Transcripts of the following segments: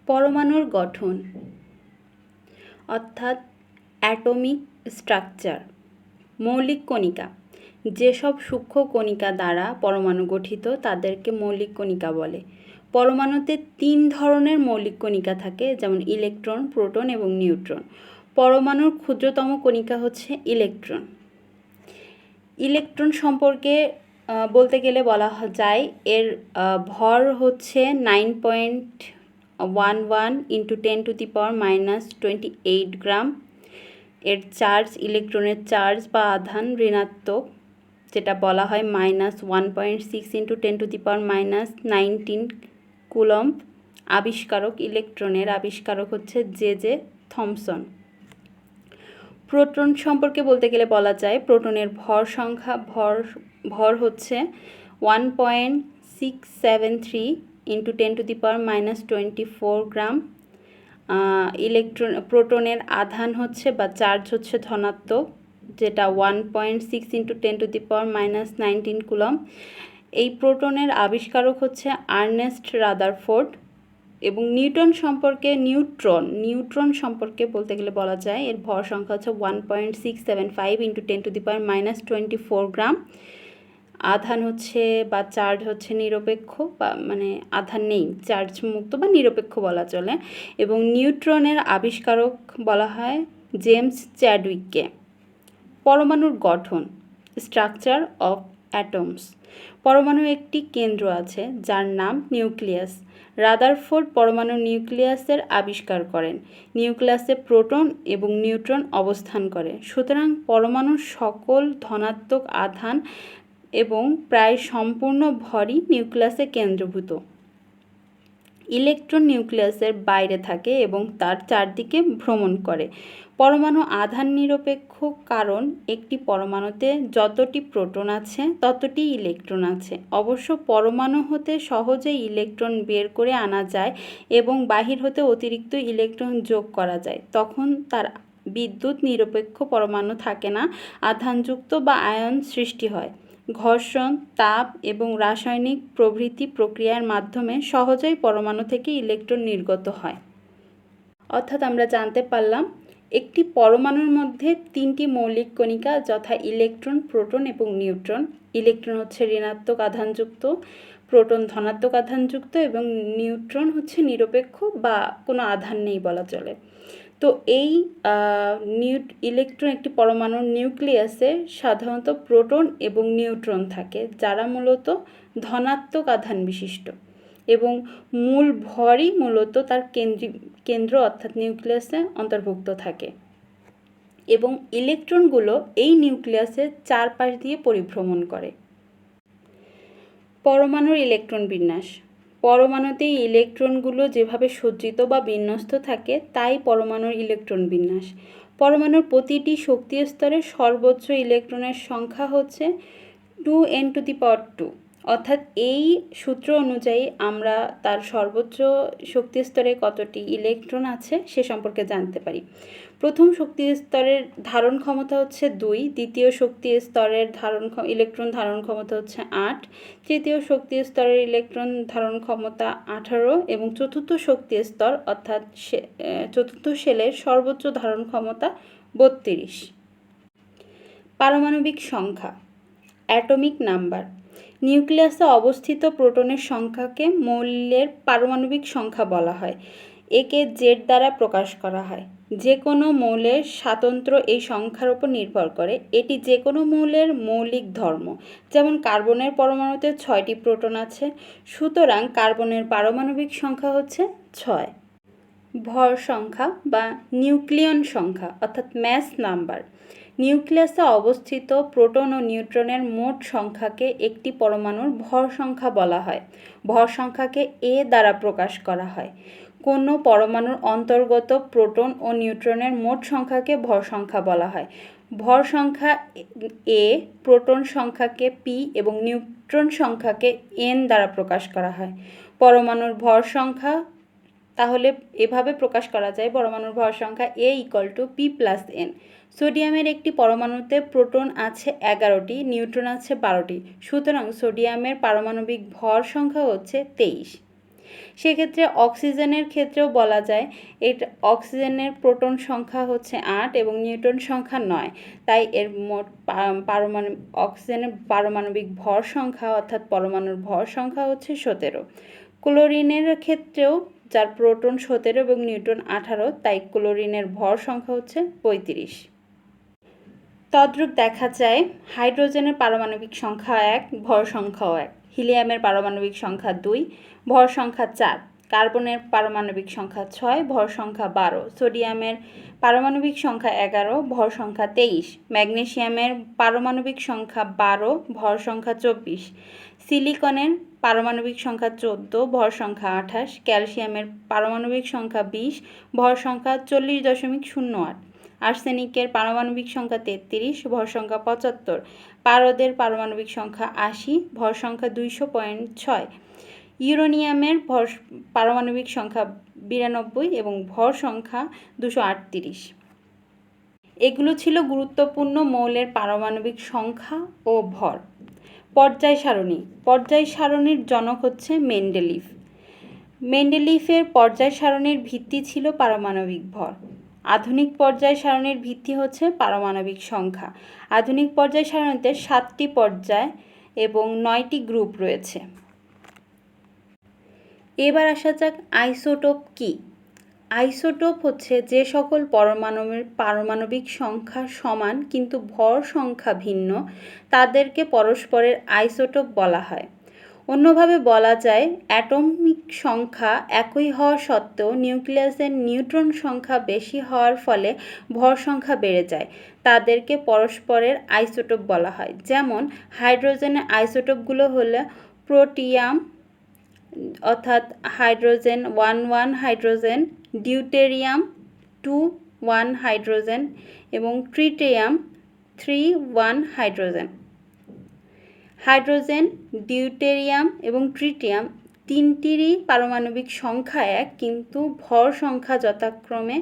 পরমাণুর গঠন অর্থাৎ অ্যাটমিক স্ট্রাকচার। মৌলিক কণিকা, যেসব সূক্ষ্ম কণিকা দ্বারা পরমাণু গঠিত তাদেরকে মৌলিক কণিকা বলে। পরমাণুতে 3 ধরনের মৌলিক কণিকা থাকে, যেমন ইলেকট্রন, প্রোটন এবং নিউট্রন। পরমাণুর ক্ষুদ্রতম কণিকা হচ্ছে ইলেকট্রন। ইলেকট্রন সম্পর্কে বলতে গেলে বলা যায় এর ভর হচ্ছে 9.11 × 10⁻⁻28 গ্রাম। এর চার্জ, ইলেকট্রনের চার্জ বা আধান ঋণাত্মক, যেটা বলা হয় -1.6 × 10⁻⁻19 কুলম্ব। আবিষ্কারক, ইলেকট্রনের আবিষ্কারক হচ্ছে জে থমসন। প্রোটন সম্পর্কে বলতে গেলে বলা যায় প্রোটনের ভর হচ্ছে 1.673 × 10⁻⁻24 গ্রাম। প্রোটনের আধান হচ্ছে বা চার্জ হচ্ছে ধনাত্মক, যেটা 1.6 × 10⁻⁻19 কুলম্ব। এই প্রোটনের আবিষ্কারক হচ্ছে আর্নেস্ট রাদারফোর্ড। এবং নিউট্রন সম্পর্কে বলতে গেলে বলা যায় এর ভর সংখ্যা হচ্ছে 1.675 × 10⁻⁻24 গ্রাম। আধান হচ্ছে বা চার্জ হচ্ছে নিরপেক্ষ, বা মানে আধান নেই, চার্জ মুক্ত বা নিরপেক্ষ বলা চলে। এবং নিউট্রনের আবিষ্কারক বলা হয় জেমস চ্যাডউইককে। পরমাণুর গঠন, স্ট্রাকচার অফ অ্যাটমস। পরমাণু একটি কেন্দ্র আছে যার নাম নিউক্লিয়াস। রাদারফোর্ড পরমাণুর নিউক্লিয়াসের আবিষ্কার করেন। নিউক্লিয়াসে প্রোটন এবং নিউট্রন অবস্থান করে। সুতরাং পরমাণুর সকল ধনাত্মক আধান এবং প্রায় সম্পূর্ণ ভরই নিউক্লিয়াসে কেন্দ্রীভূত। ইলেকট্রন নিউক্লিয়াসের বাইরে থাকে এবং তার চারদিকে ভ্রমণ করে। পরমাণু আধান নিরপেক্ষ, কারণ একটি পরমাণুতে যতটি প্রোটন আছে ততটি ইলেকট্রন আছে। অবশ্য পরমাণু হতে সহজেই ইলেকট্রন বের করে আনা যায় এবং বাহির হতে অতিরিক্ত ইলেকট্রন যোগ করা যায়। তখন তার বিদ্যুৎ নিরপেক্ষ পরমাণু থাকে না, আধানযুক্ত বা আয়ন সৃষ্টি হয়। ঘর্ষণ, তাপ এবং রাসায়নিক প্রভৃতি প্রক্রিয়ার মাধ্যমে সহজেই পরমাণু থেকে ইলেকট্রন নির্গত হয়। অর্থাৎ আমরা জানতে পারলাম একটি পরমাণুর মধ্যে 3টি মৌলিক কণিকা, যথা ইলেকট্রন, প্রোটন এবং নিউট্রন। ইলেকট্রন হচ্ছে ঋণাত্মক আধানযুক্ত, প্রোটন ধনাত্মক আধানযুক্ত এবং নিউট্রন হচ্ছে নিরপেক্ষ বা কোনো আধান নেই বলা চলে। তো এই ইলেকট্রন একটি পরমাণুর নিউক্লিয়াসে সাধারণত প্রোটন এবং নিউট্রন থাকে, যারা মূলত ধনাত্মক আধান বিশিষ্ট এবং মূল ভরই মূলত তার কেন্দ্র অর্থাৎ নিউক্লিয়াসে অন্তর্ভুক্ত থাকে। এবং ইলেকট্রনগুলো এই নিউক্লিয়াসের চারপাশ দিয়ে পরিভ্রমণ করে। পরমাণুর ইলেকট্রন বিন্যাস। পরমাণুতে ইলেকট্রনগুলো যেভাবে সজ্জিত বা বিন্যস্ত থাকে তাই পরমাণুর ইলেকট্রন বিন্যাস। পরমাণুর প্রতিটি শক্তি স্তরে সর্বোচ্চ ইলেকট্রনের সংখ্যা হচ্ছে 2n⁻²। অর্থাৎ এই সূত্র অনুযায়ী আমরা তার সর্বোচ্চ শক্তি স্তরে কতটি ইলেকট্রন আছে সে সম্পর্কে জানতে পারি। প্রথম শক্তি স্তরের ধারণ ক্ষমতা হচ্ছে 2, দ্বিতীয় শক্তি স্তরের ইলেকট্রন ধারণ ক্ষমতা হচ্ছে 8, তৃতীয় শক্তি স্তরের ইলেকট্রন ধারণ ক্ষমতা 18 এবং চতুর্থ শক্তি স্তর অর্থাৎ চতুর্থ শেলের সর্বোচ্চ ধারণ ক্ষমতা 32। পারমাণবিক সংখ্যা, অ্যাটমিক নাম্বার। নিউক্লিয়াসে অবস্থিত প্রোটনের সংখ্যাকে মৌলের পারমাণবিক সংখ্যা বলা হয়। একে জেড দ্বারা প্রকাশ করা হয়। যে কোনো মৌলের স্বাতন্ত্র্য এই সংখ্যার উপর নির্ভর করে। এটি যে কোনো মৌলের মৌলিক ধর্ম। যেমন কার্বনের পরমাণুতে 6টি প্রোটন আছে, সুতরাং কার্বনের পারমাণবিক সংখ্যা হচ্ছে 6। ভর সংখ্যা বা নিউক্লিয়ন সংখ্যা অর্থাৎ ম্যাস নাম্বার। নিউক্লিয়াসে অবস্থিত প্রোটন ও নিউট্রনের মোট সংখ্যাকে একটি পরমাণুর ভর সংখ্যা বলা হয়। ভর সংখ্যাকে এ দ্বারা প্রকাশ করা হয়। কোনো পরমাণুর অন্তর্গত প্রোটন ও নিউট্রনের মোট সংখ্যাকে ভর সংখ্যা বলা হয়। ভর সংখ্যা এ প্রোটন সংখ্যাকে পি এবং নিউট্রন সংখ্যাকে এন দ্বারা প্রকাশ করা হয়। পরমাণুর ভর সংখ্যা তাহলে এভাবে প্রকাশ করা যায়, পরমাণুর ভর সংখ্যা A = P+N। সোডিয়ামের একটি পরমাণুতে প্রোটন আছে 11টি, নিউট্রন আছে 12টি, সুতরাং সোডিয়ামের পারমাণবিক ভর সংখ্যা হচ্ছে 23। সেক্ষেত্রে অক্সিজেনের ক্ষেত্রেও বলা যায় এটা অক্সিজেনের প্রোটন সংখ্যা হচ্ছে 8 এবং নিউট্রন সংখ্যা 9, তাই এর মোট অক্সিজেনের পারমাণবিক ভর সংখ্যা অর্থাৎ পরমাণুর ভর সংখ্যা হচ্ছে 17। ক্লোরিনের ক্ষেত্রেও যার প্রোটন 17 এবং নিউট্রন 18, তাই ক্লোরিনের ভর সংখ্যা হচ্ছে 35। তদ্রূপ দেখা যায় হাইড্রোজেনের পারমাণবিক সংখ্যা 1, ভর সংখ্যাও 1, হিলিয়ামের পারমাণবিক সংখ্যা 2, ভর সংখ্যা 4, কার্বনের পারমাণবিক সংখ্যা 6, ভর সংখ্যা 12, সোডিয়ামের পারমাণবিক সংখ্যা 11, ভর সংখ্যা 23, ম্যাগনেসিয়ামের পারমাণবিক সংখ্যা 12, ভর সংখ্যা 24, সিলিকনের পারমাণবিক সংখ্যা 14, ভর সংখ্যা 28, ক্যালসিয়ামের পারমাণবিক সংখ্যা 20, ভর সংখ্যা 40.08, আর্সেনিকের পারমাণবিক সংখ্যা 33, ভর সংখ্যা 75, পারদের পারমাণবিক সংখ্যা 80, ভর সংখ্যা 200.6, ইউরেনিয়ামের পারমাণবিক সংখ্যা 92 এবং ভর সংখ্যা 238। এগুলো ছিল গুরুত্বপূর্ণ মৌলের পারমাণবিক সংখ্যা ও ভর। পর্যায় সারণী। পর্যায় সারণীর জনক হচ্ছে মেন্ডেলিভ। মেন্ডেলিভের পর্যায় সারণীর ভিত্তি ছিল পারমাণবিক ভর। আধুনিক পর্যায় সারণীর ভিত্তি হচ্ছে পারমাণবিক সংখ্যা। আধুনিক পর্যায় সারণীতে 7টি পর্যায় এবং 9টি গ্রুপ রয়েছে। এবার আসা যাক আইসোটোপ কি। আইসোটোপ হচ্ছে যে সকল পরমাণুর পারমাণবিক সংখ্যা সমান কিন্তু ভর সংখ্যা ভিন্ন, তাদেরকে পরস্পরের আইসোটোপ বলা হয়। অন্যভাবে বলা যায় অ্যাটমিক সংখ্যা একই হওয়া সত্ত্বেও নিউক্লিয়াসের নিউট্রন সংখ্যা বেশি হওয়ার ফলে ভর সংখ্যা বেড়ে যায়, তাদেরকে পরস্পরের আইসোটোপ বলা হয়। যেমন হাইড্রোজেনের আইসোটোপগুলো হলো প্রোটিয়াম অর্থাৎ হাইড্রোজেন 1 হাইড্রোজেন, ডিউটেরিয়াম 2 হাইড্রোজেন এবং ট্রিটিয়াম 3 হাইড্রোজেন। হাইড্রোজেন, ডিউটেরিয়াম এবং ট্রিটিয়াম তিনটিরই পারমাণবিক সংখ্যা 1 কিন্তু ভর সংখ্যা যথাক্রমে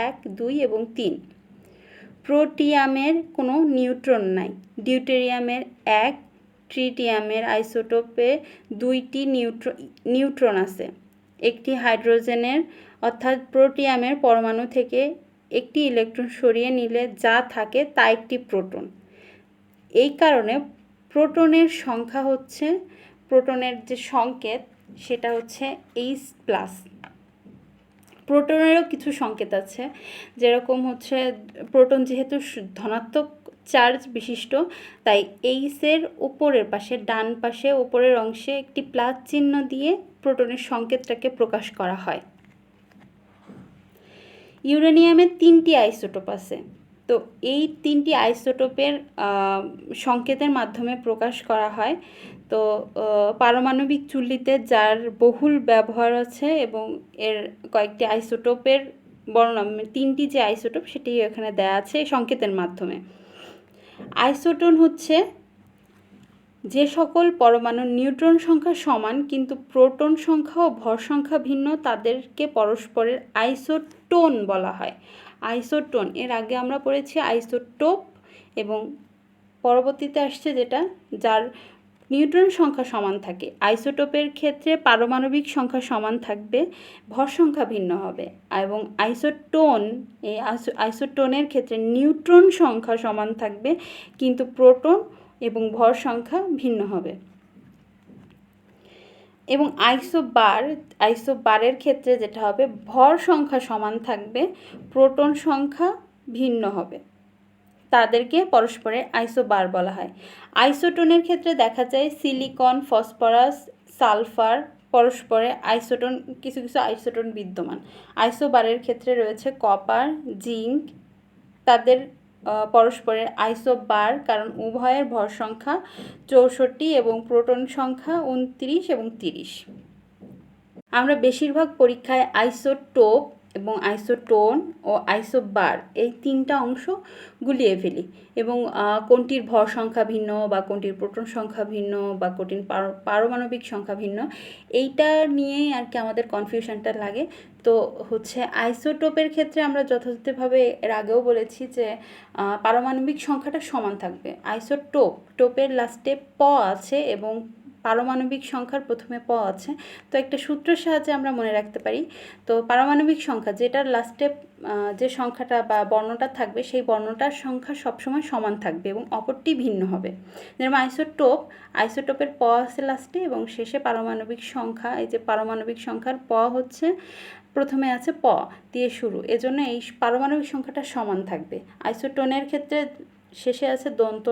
1, 2 এবং 3। প্রোটিয়ামের কোনো নিউট্রন নাই। ডিউটেরিয়ামের 1, ট্রিটিয়ামের আইসোটোপে 2টি নিউট্রন আছে। একটি হাইড্রোজেনের অর্থাৎ প্রোটিয়ামের পরমাণু থেকে একটি ইলেকট্রন সরিয়ে নিলে যা থাকে তা একটি প্রোটন। এই কারণে প্রোটনের সংখ্যা হচ্ছে, প্রোটনের যে সংকেত সেটা হচ্ছে H+। প্রোটনেরও কিছু সংকেত আছে, যেরকম হচ্ছে প্রোটন যেহেতু ধনাত্মক চার্জ বিশিষ্ট, তাই এইচের উপরের পাশে ডান পাশে উপরের অংশে একটি প্লাস চিহ্ন দিয়ে প্রোটনের সংকেতটাকে প্রকাশ করা হয়। ইউরেনিয়ামের 3টি আইসোটোপ আছে। তো এই 3টি আইসোটোপের সংকেতের মাধ্যমে প্রকাশ করা হয়। তো পারমাণবিক চুল্লিতে যার বহুল ব্যবহার আছে এবং এর কয়েকটি আইসোটোপের বর্ণনা, 3টি যে আইসোটোপ সেটি এখানে দেয়া আছে সংকেতের মাধ্যমে। আইসোটোন হচ্ছে যে সকল পরমাণুর নিউট্রন সংখ্যা সমান কিন্তু প্রোটন সংখ্যা ও ভর সংখ্যা ভিন্ন, তাদেরকে পরস্পরের আইসোটোন বলা হয়। আইসোটোন, এর আগে আমরা পড়েছি আইসোটোপ এবং পরবর্তীতে আসছে যেটা যার নিউট্রন সংখ্যা সমান থাকে। আইসোটোপের ক্ষেত্রে পারমাণবিক সংখ্যা সমান থাকবে, ভর সংখ্যা ভিন্ন হবে, এবং আইসোটোনের ক্ষেত্রে নিউট্রন সংখ্যা সমান থাকবে কিন্তু প্রোটন এবং ভর সংখ্যা ভিন্ন হবে। এবং আইসোবারের ক্ষেত্রে যেটা হবে, ভর সংখ্যা সমান থাকবে, প্রোটন সংখ্যা ভিন্ন হবে, তাদেরকে পরস্পরের আইসোবার বলা হয়। আইসোটোনের ক্ষেত্রে দেখা যায় সিলিকন, ফসফরাস, সালফার পরস্পরে আইসোটোন, কিছু কিছু আইসোটোন বিদ্যমান। আইসোবারের ক্ষেত্রে রয়েছে কপার, জিঙ্ক, তাদের পরস্পরের আইসোবার, কারণ উভয়ের ভর সংখ্যা 64 এবং প্রোটন সংখ্যা 29 এবং 30। আমরা বেশিরভাগ পরীক্ষায় আইসোটোপ এবং আইসোটোন ও আইসোবার এই 3টা অংশ গুলিয়ে ফেলি, এবং কোনটির ভর সংখ্যা ভিন্ন বা কোনটির প্রোটন সংখ্যা ভিন্ন বা কোনটির পারমাণবিক সংখ্যা ভিন্ন, এইটা নিয়েই আর কি আমাদের কনফিউশনটা লাগে। তো হচ্ছে আইসোটোপের ক্ষেত্রে আমরা যথাযথভাবে এর আগেও বলেছি যে পারমাণবিক সংখ্যাটা সমান থাকবে। টোপের লাস্টে প আছে এবং পারমাণবিক সংখ্যার প্রথমে প আছে, তো একটা সূত্রের সাহায্যে আমরা মনে রাখতে পারি। তো পারমাণবিক সংখ্যা যেটার লাস্টে যে সংখ্যাটা বা বর্ণটা থাকবে সেই বর্ণটার সংখ্যা সবসময় সমান থাকবে এবং অপরটি ভিন্ন হবে। যেরকম আইসোটোপের প আছে লাস্টে এবং শেষে পারমাণবিক সংখ্যা, এই যে পারমাণবিক সংখ্যার প হচ্ছে প্রথমে আছে প দিয়ে শুরু, এজন্য এই পারমাণবিক সংখ্যাটা সমান থাকবে। আইসোটোনের ক্ষেত্রে শেষে আছে দন্ত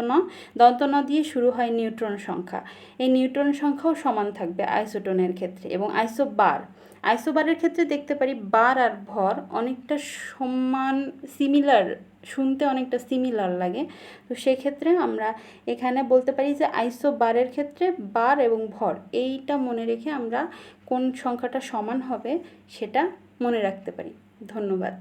ন দিয়ে শুরু হয় নিউট্রন সংখ্যা, এই নিউট্রন সংখ্যাও সমান থাকবে আইসোটোনের ক্ষেত্রে। এবং আইসোবারের ক্ষেত্রে দেখতে পারি বার আর ভর অনেকটা সমান, সিমিলার, শুনতে অনেকটা সিমিলার লাগে। তো সেক্ষেত্রে আমরা এখানে বলতে পারি যে আইসোবারের ক্ষেত্রে বার এবং ভর এইটা মনে রেখে আমরা কোন সংখ্যাটা সমান হবে সেটা মনে রাখতে পারি। ধন্যবাদ।